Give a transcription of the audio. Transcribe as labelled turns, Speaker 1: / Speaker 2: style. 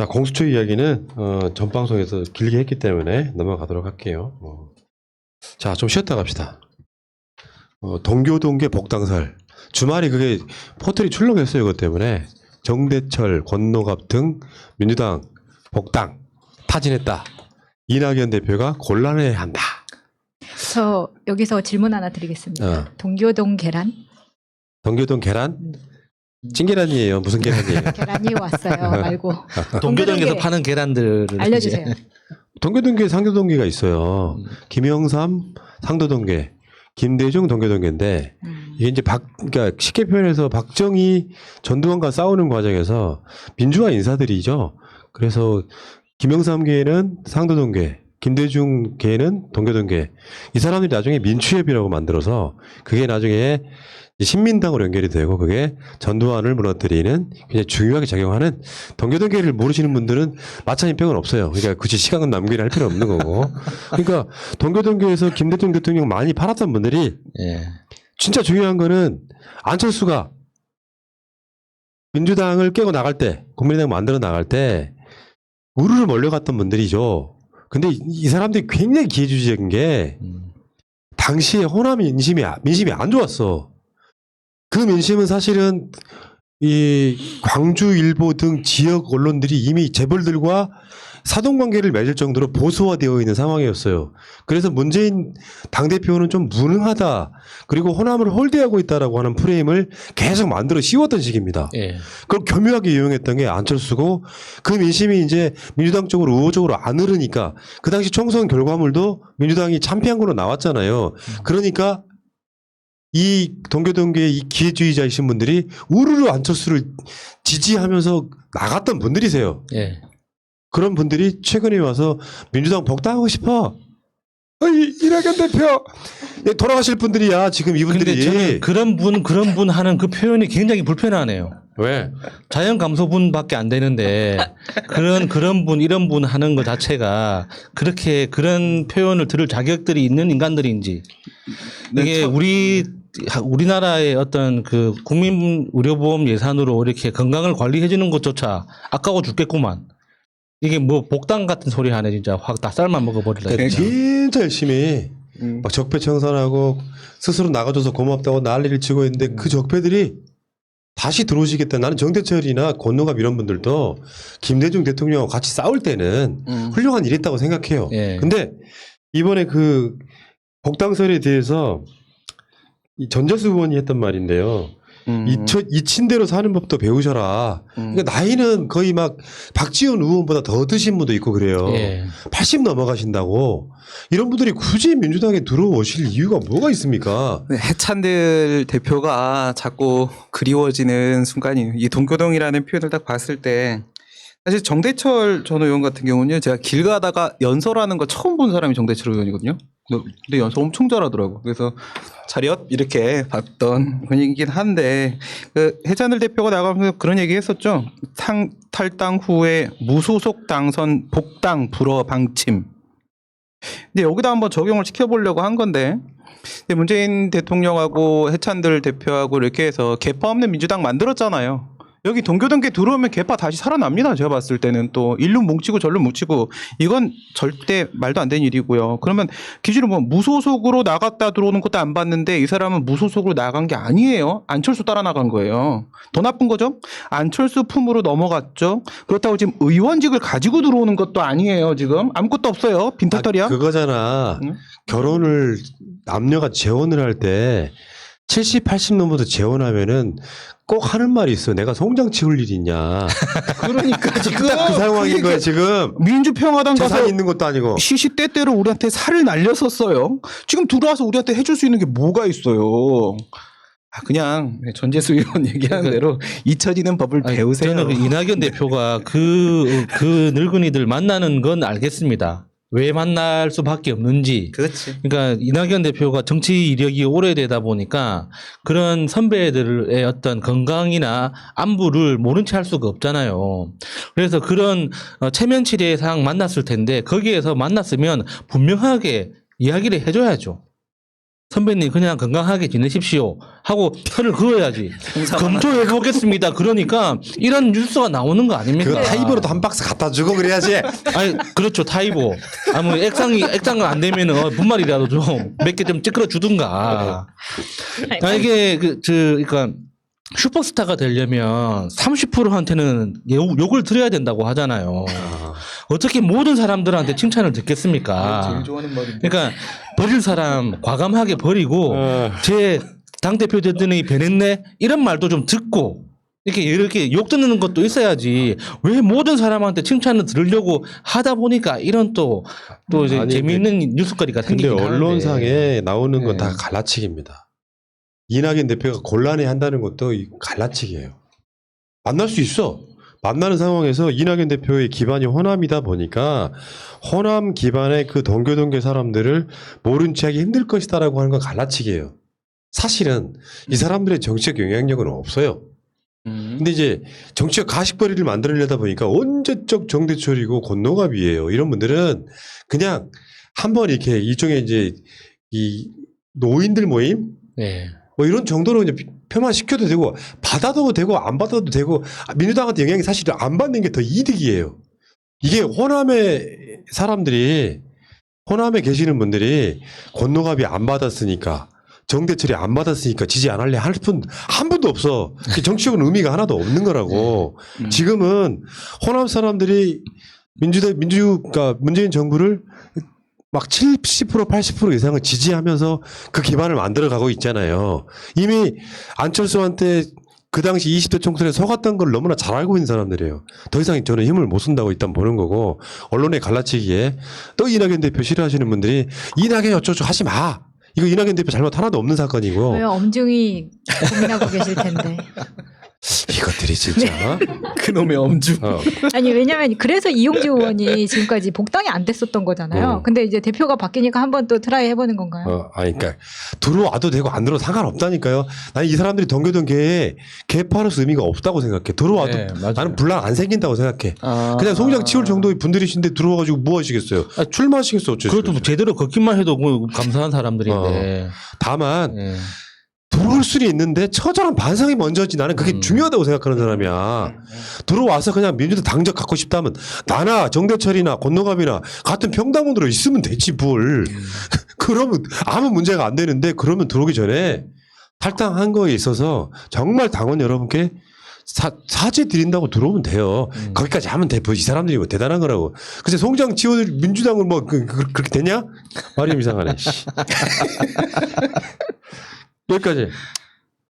Speaker 1: 자, 공수처 이야기는 전 방송에서 길게 했기 때문에 넘어가도록 할게요. 자, 좀 쉬었다 갑시다. 동교동계 복당설. 주말에 그게 포털이 출렁했어요. 이것 때문에. 정대철, 권노갑 등 민주당 복당 타진했다. 이낙연 대표가 곤란해한다.
Speaker 2: 저 여기서 질문 하나 드리겠습니다. 동교동 계란?
Speaker 1: 동교동 계란? 찐계란이에요. 무슨 계란이에요?
Speaker 2: 계란이 왔어요. 말고.
Speaker 3: 동교동에서 파는 계란들을
Speaker 2: 알려주세요.
Speaker 1: 동교동계, 상교동계가 있어요. 김영삼 상도동계, 김대중 동교동계인데 이게 이제 그러니까 쉽게 표현해서 박정희 전두환과 싸우는 과정에서 민주화 인사들이죠. 그래서 김영삼계는 상도동계, 김대중계는 동교동계. 이 사람들이 나중에 민추협이라고 만들어서 그게 나중에 신민당으로 연결이 되고 그게 전두환을 무너뜨리는 굉장히 중요하게 작용하는. 동교동계를 모르시는 분들은 마찬가지병은 없어요. 그러니까 굳이 시간은 남기려 할 필요 없는 거고. 그러니까 동교동계에서 김대중 대통령 많이 팔았던 분들이 진짜 중요한 거는 안철수가 민주당을 깨고 나갈 때, 국민의당 만들어 나갈 때 우르르 몰려갔던 분들이죠. 근데 이 사람들이 굉장히 기회주의적인 게 당시에 호남 민심이 안 좋았어. 그 민심은 사실은 이 광주일보 등 지역 언론들이 이미 재벌들과 사돈관계를 맺을 정도로 보수화되어 있는 상황이었어요. 그래서 문재인 당대표는 좀 무능하다. 그리고 호남을 홀대하고 있다라고 하는 프레임을 계속 만들어 씌웠던 시기입니다. 그걸 교묘하게 이용했던 게 안철수고, 그 민심이 이제 민주당 쪽으로 우호적으로 안 흐르니까 그 당시 총선 결과물도 민주당이 참패한 걸로 나왔잖아요. 그러니까 이 동교동계의 이 기회주의자이신 분들이 우르르 안철수를 지지하면서 나갔던 분들이세요. 그런 분들이 최근에 와서 민주당 복당하고 싶어. 이낙연 대표 돌아가실 분들이야 지금 이분들이.
Speaker 3: 근데 저는 그런 분 하는 그 표현이 굉장히 불편하네요.
Speaker 1: 왜?
Speaker 3: 자연 감소분밖에 안 되는데 그런 분 이런 분 하는 것 자체가 그렇게 그런 표현을 들을 자격들이 있는 인간들인지. 이게 우리나라의 어떤 그 국민 의료보험 예산으로 이렇게 건강을 관리해 주는 것조차 아까워 죽겠구만. 이게 뭐 복당 같은 소리 하네 진짜. 확 다 쌀만 먹어버리려.
Speaker 1: 진짜 열심히 막 적폐 청산하고 스스로 나가줘서 고맙다고 난리를 치고 있는데 그 적폐들이 다시 들어오시겠다. 나는 정대철이나 권노갑 이런 분들도 김대중 대통령하고 같이 싸울 때는 훌륭한 일이 있다고 생각해요. 근데 이번에 그 복당설에 대해서 이 전재수 의원이 했던 말인데요. 이 친대로 사는 법도 배우셔라. 그러니까 나이는 거의 막 박지원 의원보다 더 드신 분도 있고 그래요. 80 넘어가신다고. 이런 분들이 굳이 민주당에 들어오실 이유가 뭐가 있습니까?
Speaker 4: 해찬들 대표가 자꾸 그리워지는 순간이, 이 동교동이라는 표현을 딱 봤을 때 사실 정대철 전 의원 같은 경우는요, 제가 길 가다가 연설하는 거 처음 본 사람이 정대철 의원이거든요. 근데 연설 엄청 잘하더라고. 그래서 차렷 이렇게 봤던 분위기긴 한데, 그 해찬들 대표가 나가면서 그런 얘기 했었죠. 탈당 후에 무소속 당선 복당 불허 방침. 근데 여기다 한번 적용을 시켜보려고 한 건데, 근데 문재인 대통령하고 해찬들 대표하고 이렇게 해서 개파 없는 민주당 만들었잖아요. 여기 동교동계 들어오면 개파 다시 살아납니다. 제가 봤을 때는 또 일로 뭉치고 절로 뭉치고 이건 절대 말도 안 되는 일이고요. 그러면 기준은 뭐 무소속으로 나갔다 들어오는 것도 안 봤는데 이 사람은 무소속으로 나간 게 아니에요. 안철수 따라 나간 거예요. 더 나쁜 거죠. 안철수 품으로 넘어갔죠. 그렇다고 지금 의원직을 가지고 들어오는 것도 아니에요. 지금 아무것도 없어요. 빈털털이야.
Speaker 1: 그거잖아. 결혼을 남녀가 재혼을 할 때 70, 80 넘어서 재혼하면은 꼭 하는 말이 있어. 내가 송장 치울 일이 있냐.
Speaker 4: 그러니까 지금
Speaker 1: 딱 그 상황인 거야 지금.
Speaker 4: 민주평화당 가서
Speaker 1: 재산 있는 것도 아니고.
Speaker 4: 시시때때로 우리한테 살을 날렸었어요. 지금 들어와서 우리한테 해줄 수 있는 게 뭐가 있어요. 그냥 전재수 의원 얘기하는 대로 잊혀지는 법을 배우세요.
Speaker 3: 저는 그 이낙연 대표가 그 늙은이들 만나는 건 알겠습니다. 왜 만날 수밖에 없는지.
Speaker 4: 그렇지.
Speaker 3: 그러니까 이낙연 대표가 정치 이력이 오래되다 보니까 그런 선배들의 어떤 건강이나 안부를 모른 채 할 수가 없잖아요. 그래서 그런 체면 치레상 만났을 텐데 거기에서 만났으면 분명하게 이야기를 해줘야죠. 선배님 그냥 건강하게 지내십시오 하고 선을 그어야지. 검토해 보겠습니다. 그러니까 이런 뉴스가 나오는 거 아닙니까?
Speaker 1: 그거 타이버로도 한 박스 갖다 주고 그래야지.
Speaker 3: 아니 그렇죠 타이보. 아무 액상이 안 되면은 분말이라도 좀 몇 개 좀 찌끄러 주든가. 아 이게 그러니까 슈퍼스타가 되려면 30%한테는 욕을 들어야 된다고 하잖아요. 어떻게 모든 사람들한테 칭찬을 듣겠습니까?
Speaker 4: 제일 좋아하는 말인데.
Speaker 3: 그러니까 버릴 사람 과감하게 버리고 제 당대표 됐더니 변했네 이런 말도 좀 듣고 이렇게 욕 듣는 것도 있어야지 왜 모든 사람한테 칭찬을 들으려고 하다 보니까 이런 또 이제
Speaker 1: 아니,
Speaker 3: 재미있는 뉴스거리가
Speaker 1: 근데
Speaker 3: 생기긴 하는데.
Speaker 1: 언론상에 나오는 건 다
Speaker 3: 네.
Speaker 1: 갈라치기입니다. 이낙연 대표가 곤란해 한다는 것도 갈라치기예요. 만날 수 있어. 만나는 상황에서 이낙연 대표의 기반이 호남이다 보니까 호남 기반의 그 동교동계 사람들을 모른 체 하기 힘들 것이다라고 하는 건 갈라치기예요. 사실은 이 사람들의 정치적 영향력은 없어요. 근데 이제 정치적 가식거리를 만들어내다 보니까 언제적 정대철이고 권노갑이에요. 이런 분들은 그냥 한번 이렇게 일종의 이제 이 노인들 모임
Speaker 3: 네.
Speaker 1: 뭐 이런 정도로 이제 표만시켜도 되고 받아도 되고 안 받아도 되고 민주당한테 영향이 사실 안 받는 게 더 이득이에요. 이게 호남의 사람들이 호남에 계시는 분들이 권노갑이 안 받았으니까 정대철이 안 받았으니까 지지 안 할래 할 분 한 분도 없어. 정치적인 의미가 하나도 없는 거라고. 지금은 호남 사람들이 그러니까 문재인 정부를 막 70% 80% 이상을 지지하면서 그 기반을 만들어 가고 있잖아요. 이미 안철수한테 그 당시 20대 총선에 속았던 걸 너무나 잘 알고 있는 사람들이에요. 더 이상 저는 힘을 못 쓴다고 일단 보는 거고 언론의 갈라치기에 또 이낙연 대표 싫어하시는 분들이 이낙연 어쩌고 하지 마. 이거 이낙연 대표 잘못 하나도 없는 사건이고.
Speaker 2: 왜 엄중히 고민하고 계실 텐데.
Speaker 1: 이것들이 진짜.
Speaker 4: 그놈의 엄주.
Speaker 2: 아니 왜냐면 그래서 이용주 의원이 지금까지 복당이 안 됐었던 거잖아요. 근데 이제 대표가 바뀌니까 한번 또 트라이 해보는 건가요?
Speaker 1: 아니, 그러니까 들어와도 되고 안 들어도 상관없다니까요. 나는 이 사람들이 동교동계에 개파로서 의미가 없다고 생각해. 들어와도
Speaker 3: 네, 맞아요.
Speaker 1: 나는 분란 안 생긴다고 생각해.
Speaker 3: 아.
Speaker 1: 그냥 송장 치울 정도의 분들이신데 들어와가지고 뭐 하시겠어요? 출마하시겠어 어쩌겠어요?
Speaker 3: 그것도 뭐 제대로 걷기만 해도 뭐 감사한 사람들인데.
Speaker 1: 다만
Speaker 3: 예.
Speaker 1: 들어올 수는 있는데 처절한 반성이 먼저지. 나는 그게 중요하다고 생각하는 사람이야. 들어와서 그냥 민주당 당적 갖고 싶다면 나나 정대철이나 권노갑이나 같은 평당원으로 있으면 되지 뭘. 그러면 아무 문제가 안 되는데 그러면 들어오기 전에 탈당한 거에 있어서 정말 당원 여러분께 사죄 드린다고 들어오면 돼요. 거기까지 하면 돼. 이 사람들이 뭐 대단한 거라고. 글쎄 송장 지원 민주당은 뭐 그렇게 되냐? 말이 좀 이상하네. 여기까지.